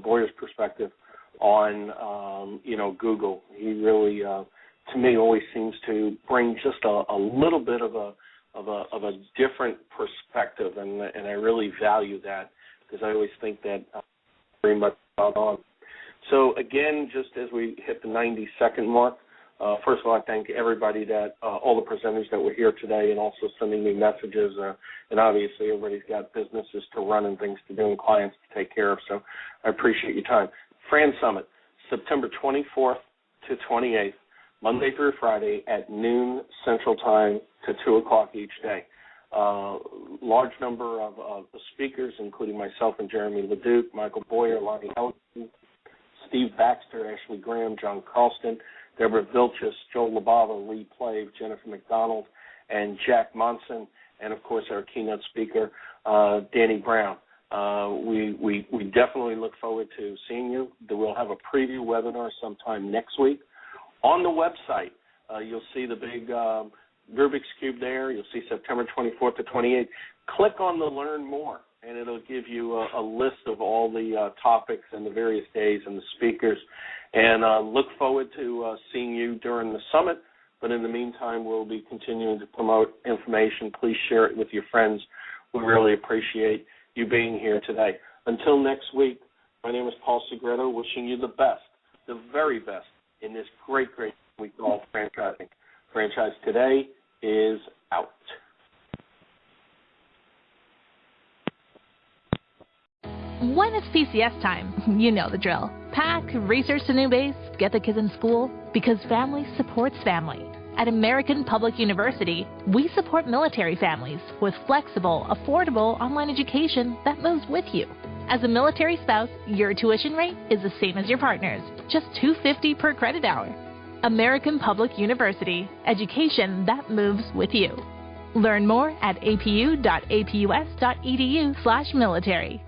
Boyer's perspective on, Google. He really, to me, always seems to bring just a little bit of a different perspective, and I really value that, because I always think that very much spot on. So again, just as we hit the 90-second mark, first of all, I thank everybody all the presenters that were here today, and also sending me messages. And obviously, everybody's got businesses to run and things to do and clients to take care of. So I appreciate your time. Fran Summit, September 24th to 28th, Monday through Friday at noon Central Time to 2 o'clock each day. Large number of speakers, including myself and Jeremy Leduc, Michael Boyer, Lonnie Ellison, Steve Baxter, Ashley Graham, John Carlston, Deborah Vilchis, Joel Labava, Lee Plave, Jennifer McDonald, and Jack Monson, and, of course, our keynote speaker, Danny Brown. We definitely look forward to seeing you. We'll have a preview webinar sometime next week On the website, you'll see the big Rubik's Cube there. You'll see September 24th to 28th. Click on the Learn More, and it'll give you a list of all the topics and the various days and the speakers. And look forward to seeing you during the summit. But in the meantime, we'll be continuing to promote information. Please share it with your friends. We really appreciate you being here today. Until next week, my name is Paul Segreto, wishing you the best, the very best, in this great week called franchising. Franchise Today is out. When it's PCS time, you know the drill. Pack, research the new base, get the kids in school, because family supports family. At American Public University, we support military families with flexible, affordable online education that moves with you. As a military spouse, your tuition rate is the same as your partner's, just $250 per credit hour. American Public University, education that moves with you. Learn more at apu.apus.edu/military.